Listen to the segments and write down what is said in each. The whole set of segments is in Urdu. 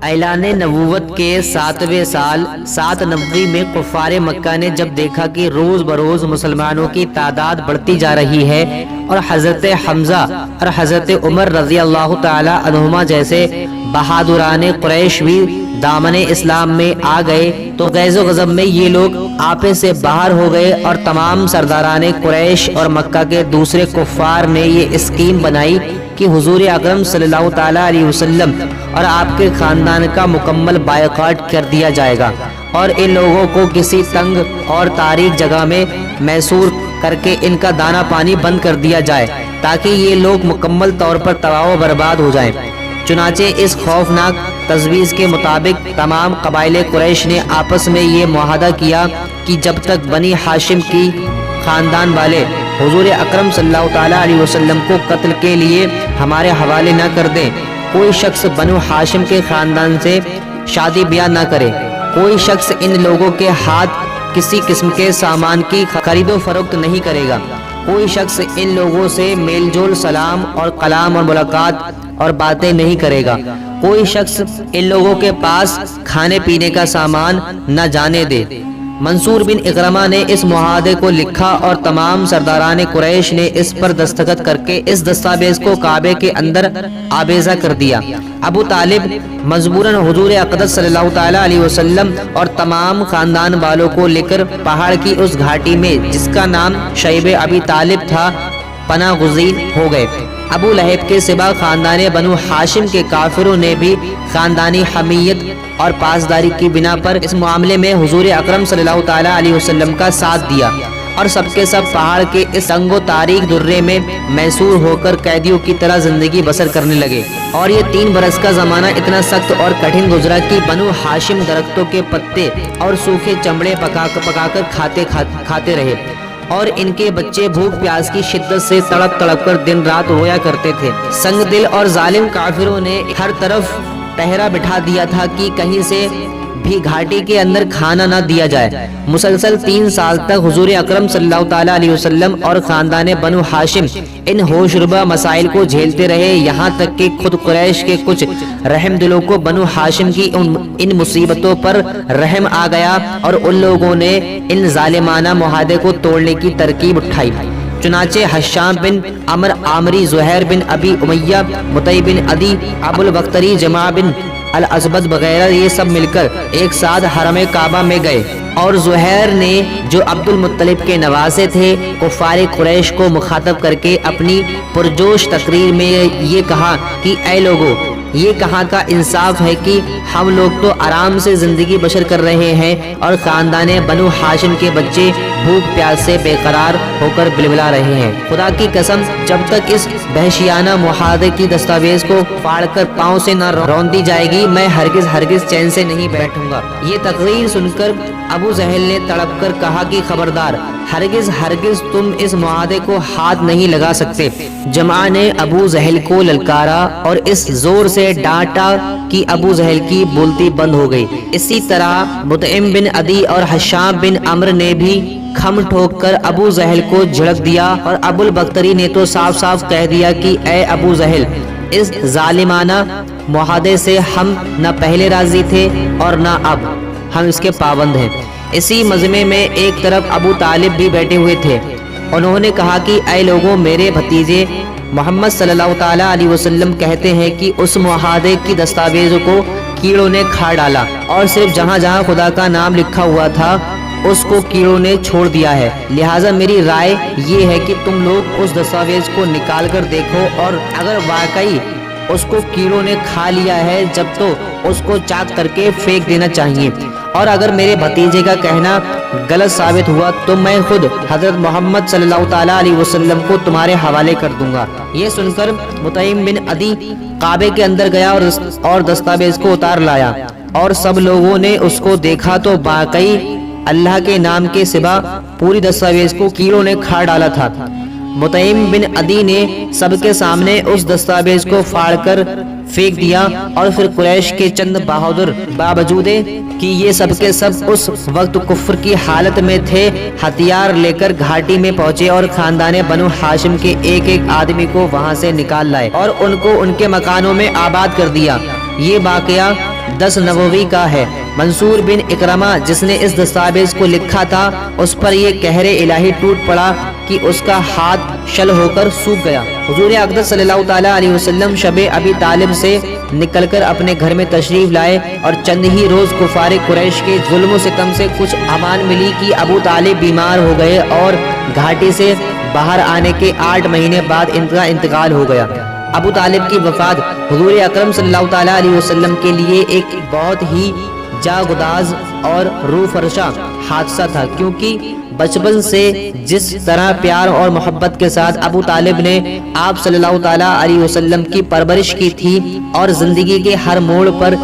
اعلان نبوت کے 7ویں سال 790 میں کفار مکہ نے جب دیکھا کہ روز بروز مسلمانوں کی تعداد بڑھتی جا رہی ہے اور حضرت حمزہ اور حضرت عمر رضی اللہ تعالی عنہما جیسے بہادران قریش بھی دامن اسلام میں آ گئے تو غیظ و غضب میں یہ لوگ آپے سے باہر ہو گئے اور تمام سرداران قریش اور مکہ کے دوسرے کفار نے یہ اسکیم بنائی کہ حضور اکرم صلی اللہ تعالی علیہ وسلم اور آپ کے خاندان کا مکمل بائیکاٹ کر دیا جائے گا اور ان لوگوں کو کسی تنگ اور تاریک جگہ میں محصور کر کے ان کا دانہ پانی بند کر دیا جائے تاکہ یہ لوگ مکمل طور پر تباہ و برباد ہو جائیں۔ چنانچہ اس خوفناک تجویز کے مطابق تمام قبائل قریش نے آپس میں یہ معاہدہ کیا کہ جب تک بنی ہاشم کی خاندان والے حضور اکرم صلی اللہ تعالی علیہ وسلم کو قتل کے لیے ہمارے حوالے نہ کر دیں، کوئی شخص بنو ہاشم کے خاندان سے شادی بیاہ نہ کرے، کوئی شخص ان لوگوں کے ہاتھ کسی قسم کے سامان کی خرید و فروخت نہیں کرے گا، کوئی شخص ان لوگوں سے میل جول سلام اور کلام اور ملاقات اور باتیں نہیں کرے گا، کوئی شخص ان لوگوں کے پاس کھانے پینے کا سامان نہ جانے دے۔ منصور بن اکرمہ نے اس معاہدے کو لکھا اور تمام سرداران قریش نے اس پر دستخط کر کے اس دستاویز کو کعبے کے اندر آویزہ کر دیا۔ ابو طالب مجبوراً حضور اقدس صلی اللہ تعالی علیہ وسلم اور تمام خاندان والوں کو لے کر پہاڑ کی اس گھاٹی میں جس کا نام شیب ابی طالب تھا پناہ گزین ہو گئے۔ ابو لہب کے سوا خاندان بنو ہاشم کے کافروں نے بھی خاندانی حمیت اور پاسداری کی بنا پر اس معاملے میں حضور اکرم صلی اللہ تعالی علیہ وسلم کا ساتھ دیا اور سب کے سب پہاڑ کے اس تنگ و تاریک درے میں محصور ہو کر قیدیوں کی طرح زندگی بسر کرنے لگے۔ اور یہ 3 برس کا زمانہ اتنا سخت اور کٹھن گزرا کہ بنو ہاشم درختوں کے پتے اور سوکھے چمڑے پکا کر کھاتے رہے اور ان کے بچے بھوک پیاس کی شدت سے تڑپ تڑپ کر دن رات رویا کرتے تھے۔ سنگ دل اور ظالم کافروں نے ہر طرف پہرا بٹھا دیا تھا کہ کہیں سے بھی گھاٹی کے اندر کھانا نہ دیا جائے۔ مسلسل 3 سال تک حضور اکرم صلی اللہ تعالی علیہ وسلم اور خاندان بنو ہاشم ان ہوش ربا مسائل کو جھیلتے رہے، یہاں تک کہ خود قریش کے کچھ رحم دلوں کو بنو ہاشم کی ان مصیبتوں پر رحم آ گیا اور ان لوگوں نے ان ظالمانہ معاہدے کو توڑنے کی ترکیب اٹھائی۔ چنانچہ حشام بن عمر عامری، زہیر بن ابی امیہ، مطیع بن عدی، ابو البختری، جماع بن الاسبد وغیرہ یہ سب مل کر ایک ساتھ حرم کعبہ میں گئے اور زہیر نے جو عبد المطلب کے نواسے تھے کفار قریش کو مخاطب کر کے اپنی پرجوش تقریر میں یہ کہا کہ اے لوگو، یہ کہاں کا انصاف ہے کہ ہم لوگ تو آرام سے زندگی بسر کر رہے ہیں اور خاندان بنو ہاشم کے بچے بھوک پیاس سے بے قرار ہو کر بلبلا رہے ہیں۔ خدا کی قسم، جب تک اس وحشیانہ معاہدے کی دستاویز کو پھاڑ کر پاؤں سے نہ رون دی جائے گی، میں ہرگز چین سے نہیں بیٹھوں گا۔ یہ تقریر سن کر ابو جہل نے تڑپ کر کہا کہ خبردار، ہرگز تم اس معاہدے کو ہاتھ نہیں لگا سکتے۔ جماع نے ابو جہل کو للکارا اور اس زور سے ڈانٹا کہ ابو جہل کی بولتی بند ہو گئی۔ اسی طرح مطیع بن عدی اور حشام بن عمر نے بھی کھم ٹھوک کر ابو جہل کو جھڑک دیا اور ابو البختری نے تو صاف صاف کہہ دیا کہ اے ابو جہل، اس ظالمانہ معاہدے سے ہم نہ پہلے راضی تھے اور نہ اب ہم اس کے پابند ہیں۔ اسی مجمع میں ایک طرف ابو طالب بھی بیٹھے ہوئے تھے۔ انہوں نے کہا کہ اے لوگوں، میرے بھتیجے محمد صلی اللہ تعالی علیہ وسلم کہتے ہیں کہ اس معاہدے کی دستاویزوں کو کیڑوں نے کھا ڈالا اور صرف جہاں جہاں خدا کا نام لکھا ہوا تھا اس کو کیڑوں نے چھوڑ دیا ہے۔ لہٰذا میری رائے یہ ہے کہ تم لوگ اس دستاویز کو نکال کر دیکھو اور اگر واقعی اس کو کیڑوں نے کھا لیا ہے جب تو اس کو چاک کر کے پھینک دینا چاہیے، اور اگر میرے بھتیجے کا کہنا غلط ثابت ہوا تو میں خود حضرت محمد صلی اللہ تعالیٰ علیہ وسلم کو تمہارے حوالے کر دوں گا۔ یہ سن کر مطیع بن عدی کعبے کے اندر گیا اور دستاویز کو اتار لایا اور سب لوگوں نے اس کو دیکھا تو واقعی اللہ کے نام کے سوا پوری دستاویز کو کیڑوں نے کھا ڈالا تھا۔ مطیع بن عدی نے سب کے سامنے اس دستاویز کو پھاڑ کر پھینک دیا، اور پھر قریش کے چند بہادر باوجود کہ یہ سب کے سب اس وقت کفر کی حالت میں تھے، ہتھیار لے کر گھاٹی میں پہنچے اور خاندان بنو ہاشم کے ایک ایک آدمی کو وہاں سے نکال لائے اور ان کو ان کے مکانوں میں آباد کر دیا۔ یہ واقعہ 10 نبوی کا ہے۔ منصور بن اکرمہ جس نے اس دستاویز کو لکھا تھا، اس پر یہ قہر الہی ٹوٹ پڑا کہ اس کا ہاتھ شل ہو کر سوکھ گیا۔ حضور اقدس صلی اللہ تعالیٰ علیہ وسلم شب ابی طالب سے نکل کر اپنے گھر میں تشریف لائے اور چند ہی روز کفار قریش کے ظلم و ستم سے کچھ امان ملی کہ ابو طالب بیمار ہو گئے اور گھاٹی سے باہر آنے کے 8 مہینے بعد ان کا انتقال ہو گیا۔ ابو طالب کی وفات حضور اکرم صلی اللہ تعالیٰ علیہ وسلم کے لیے ایک بہت ہی جاگداز اور روح فرشا حادثہ تھا، کیونکہ بچپن سے جس طرح پیار اور محبت کے ساتھ ابو طالب نے آپ صلی اللہ تعالیٰ علیہ وسلم کی پرورش کی تھی اور زندگی کے ہر موڑ پر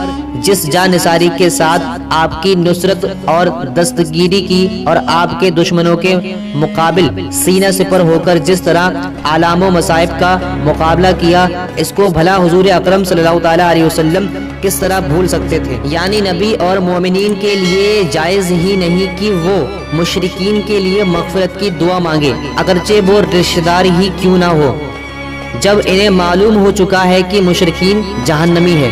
جس جانثاری کے ساتھ آپ کی نصرت اور دستگیری کی اور آپ کے دشمنوں کے مقابل سینہ سپر ہو کر جس طرح آلام و مصائب کا مقابلہ کیا، اس کو بھلا حضور اکرم صلی اللہ تعالیٰ علیہ وسلم کس طرح بھول سکتے تھے؟ یعنی نبی اور مومنین کے لیے جائز ہی نہیں کہ وہ مشرکین کے لیے مغفرت کی دعا مانگے، اگرچہ وہ رشتہ دار ہی کیوں نہ ہو، جب انہیں معلوم ہو چکا ہے کہ مشرکین جہنمی ہے۔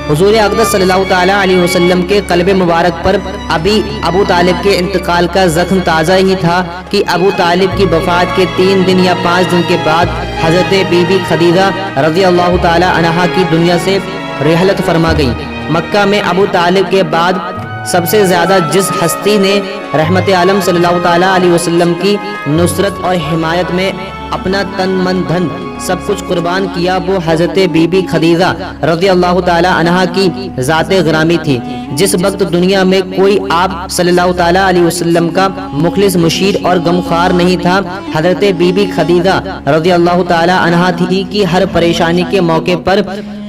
حضور اقدس صلی اللہ تعالیٰ علیہ وسلم کے قلب مبارک پر ابھی ابو طالب کے انتقال کا زخم تازہ ہی تھا کہ ابو طالب کی وفات کے 3 دن یا 5 دن کے بعد حضرت بی بی خدیجہ رضی اللہ تعالیٰ عنہا کی دنیا سے رحلت فرما گئی۔ مکہ میں ابو طالب کے بعد سب سے زیادہ جس ہستی نے رحمت عالم صلی اللہ تعالیٰ علیہ وسلم کی نصرت اور حمایت میں اپنا تن من دھن سب کچھ قربان کیا، وہ حضرت بی بی خدیجہ رضی اللہ تعالیٰ عنہا کی ذات گرامی تھی۔ جس وقت دنیا میں کوئی آپ صلی اللہ تعالیٰ علیہ وسلم کا مخلص مشیر اور غمخوار نہیں تھا، حضرت بی بی خدیجہ رضی اللہ تعالیٰ عنہا تھی کہ ہر پریشانی کے موقع پر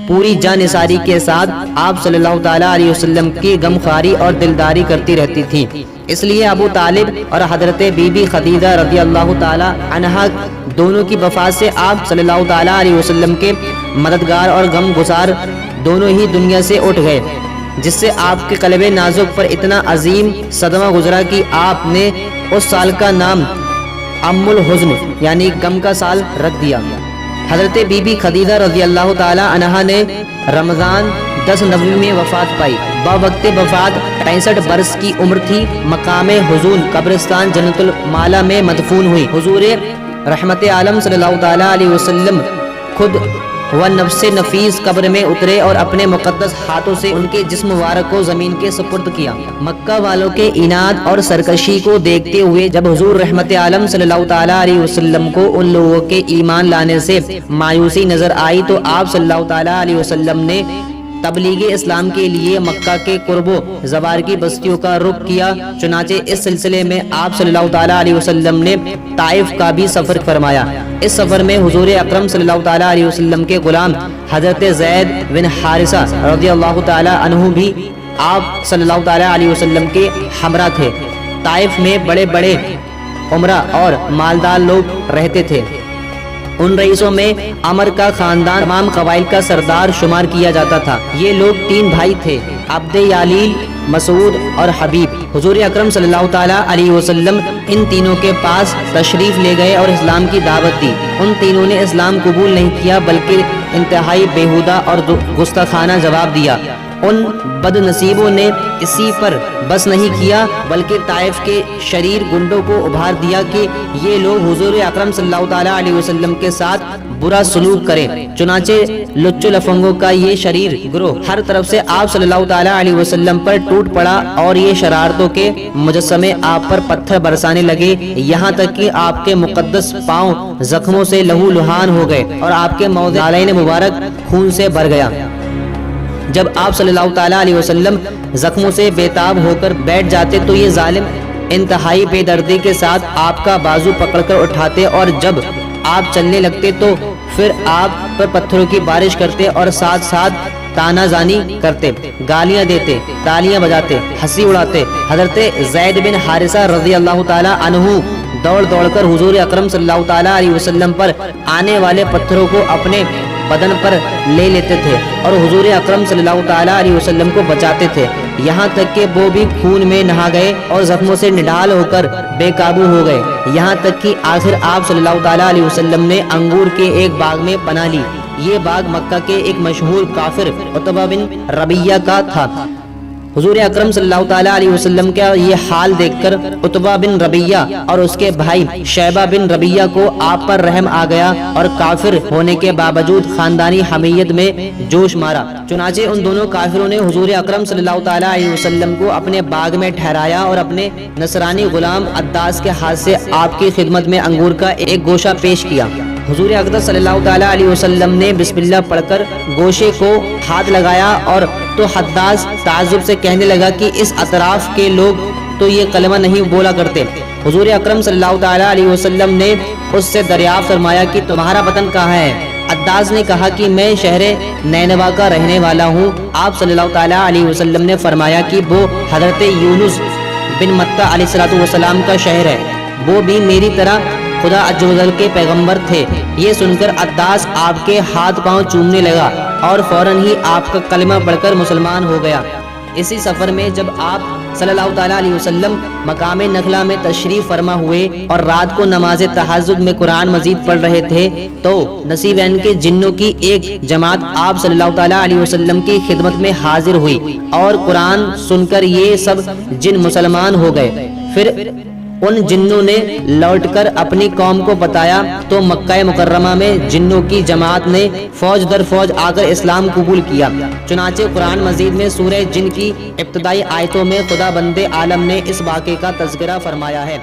پوری جانثاری کے ساتھ آپ صلی اللہ تعالیٰ علیہ وسلم کی غمخواری اور دلداری کرتی رہتی تھی۔ اس لیے ابو طالب اور حضرت بی بی خدیجہ رضی اللہ تعالیٰ عنہا دونوں کی وفات سے آپ صلی اللہ تعالیٰ علیہ وسلم کے مددگار اور غم گسار دونوں ہی دنیا سے اٹھ گئے، جس سے آپ کے قلب نازک پر اتنا عظیم صدمہ گزرا کہ آپ نے اس سال کا نام ام الحزن یعنی غم کا سال رکھ دیا۔ حضرت بی بی خدیجہ رضی اللہ تعالیٰ عنہا نے رمضان 10 نوی میں وفات پائی۔ وقت وفات 65 برس کی عمر تھی۔ مقام حزون قبرستان جنت المالا میں مدفون ہوئی۔ حضور رحمت عالم صلی اللہ تعالیٰ علیہ وسلم خود و نفس نفیس قبر میں اترے اور اپنے مقدس ہاتھوں سے ان کے جسم مبارک کو زمین کے سپرد کیا۔ مکہ والوں کے اناد اور سرکشی کو دیکھتے ہوئے جب حضور رحمت عالم صلی اللہ تعالیٰ علیہ وسلم کو ان لوگوں کے ایمان لانے سے مایوسی نظر آئی تو آپ صلی اللہ تعالیٰ علیہ وسلم نے تبلیغ اسلام کے لیے مکہ کے قرب و زوار کی بستیوں کا رخ کیا۔ چنانچہ اس سلسلے میں آپ صلی اللہ تعالیٰ علیہ وسلم نے طائف کا بھی سفر فرمایا۔ اس سفر میں حضور اکرم صلی اللہ تعالیٰ علیہ وسلم کے غلام حضرت زید بن حارثہ رضی اللہ تعالیٰ عنہ بھی آپ صلی اللہ تعالیٰ علیہ وسلم کے ہمراہ تھے۔ طائف میں بڑے بڑے عمرہ اور مالدار لوگ رہتے تھے۔ ان رئیسوں میں عمر کا خاندان تمام قبائل کا سردار شمار کیا جاتا تھا۔ یہ لوگ 3 بھائی تھے، عبد یالیل، مسعود اور حبیب۔ حضور اکرم صلی اللہ تعالیٰ علیہ وسلم ان تینوں کے پاس تشریف لے گئے اور اسلام کی دعوت دی۔ ان تینوں نے اسلام قبول نہیں کیا بلکہ انتہائی بیہودہ اور گستاخانہ جواب دیا۔ ان بد نصیبوں نے اسی پر بس نہیں کیا بلکہ طائف کے شریر گنڈوں کو ابھار دیا کہ یہ لوگ حضور اکرم صلی اللہ تعالیٰ علیہ وسلم کے ساتھ برا سلوک کریں۔ چنانچہ لچو لفنگوں کا یہ شریر گروہ ہر طرف سے آپ صلی اللہ تعالیٰ علیہ وسلم پر ٹوٹ پڑا اور یہ شرارتوں کے مجسمے آپ پر پتھر برسانے لگے، یہاں تک کہ آپ کے مقدس پاؤں زخموں سے لہو لہان ہو گئے اور آپ کے موضع نالین مبارک خون سے بھر گیا۔ جب آپ صلی اللہ تعالیٰ علیہ وسلم زخموں سے بیتاب ہو کر بیٹھ جاتے تو یہ ظالم انتہائی بے دردی کے ساتھ آپ کا بازو پکڑ کر اٹھاتے اور جب آپ چلنے لگتے تو پھر آپ پر پتھروں کی بارش کرتے اور ساتھ ساتھ تانا زانی کرتے، گالیاں دیتے، تالیاں بجاتے، ہنسی اڑاتے۔ حضرت زید بن حارثہ رضی اللہ تعالیٰ عنہ دوڑ دوڑ کر حضور اکرم صلی اللہ تعالیٰ علیہ وسلم پر آنے والے پتھروں کو اپنے بدن پر لے لیتے تھے اور حضور اکرم صلی اللہ تعالیٰ علیہ وسلم کو بچاتے تھے، یہاں تک کہ وہ بھی خون میں نہا گئے اور زخموں سے نڈال ہو کر بے قابو ہو گئے، یہاں تک کہ آخر آپ صلی اللہ تعالیٰ علیہ وسلم نے انگور کے ایک باغ میں پناہ لی۔ یہ باغ مکہ کے ایک مشہور کافر عتبہ بن ربیہ کا تھا۔ حضور اکرم صلی اللہ تعالیٰ علیہ وسلم کا یہ حال دیکھ کر عتبہ بن ربیہ اور اس کے بھائی شیبہ بن ربیہ کو آپ پر رحم آ گیا اور کافر ہونے کے باوجود خاندانی حمیت میں جوش مارا، چنانچہ ان دونوں کافروں نے حضور اکرم صلی اللہ تعالیٰ علیہ وسلم کو اپنے باغ میں ٹھہرایا اور اپنے نصرانی غلام عداس کے ہاتھ سے آپ کی خدمت میں انگور کا ایک گوشہ پیش کیا۔ حضور اقدس صلی اللہ تعالیٰ علیہ وسلم نے بسم اللہ پڑھ کر گوشے کو ہاتھ لگایا اور تو حداس تعجب سے کہنے لگا کہ اس اطراف کے لوگ تو یہ کلمہ نہیں بولا کرتے۔ حضور اکرم صلی اللہ تعالیٰ علیہ وسلم نے اس سے دریافت فرمایا کہ تمہارا وطن کہاں ہے؟ عداس نے کہا کہ میں شہر نینوا کا رہنے والا ہوں۔ آپ صلی اللہ تعالیٰ علیہ وسلم نے فرمایا کہ وہ حضرت یونس بن متہ علیہ السلام کا شہر ہے، وہ بھی میری طرح خدا عز و جل کے پیغمبر تھے۔ یہ سن کر عداس آپ کے ہاتھ پاؤں چومنے لگا اور فوراً ہی آپ کا کلمہ پڑھ کر مسلمان ہو گیا۔ اسی سفر میں جب آپ صلی اللہ تعالیٰ علیہ وسلم مقام نخلا میں تشریف فرما ہوئے اور رات کو نماز تہجد میں قرآن مجید پڑھ رہے تھے تو نصیبین کے جنوں کی ایک جماعت آپ صلی اللہ تعالیٰ علیہ وسلم کی خدمت میں حاضر ہوئی اور قرآن سن کر یہ سب جن مسلمان ہو گئے۔ پھر ان جنوں نے لوٹ کر اپنی قوم کو بتایا تو مکہ مکرمہ میں جنوں کی جماعت نے فوج در فوج آ کر اسلام قبول کیا۔ چنانچہ قرآن مجید میں سورہ جن کی ابتدائی آیتوں میں خدا بند عالم نے اس واقعے کا تذکرہ فرمایا ہے۔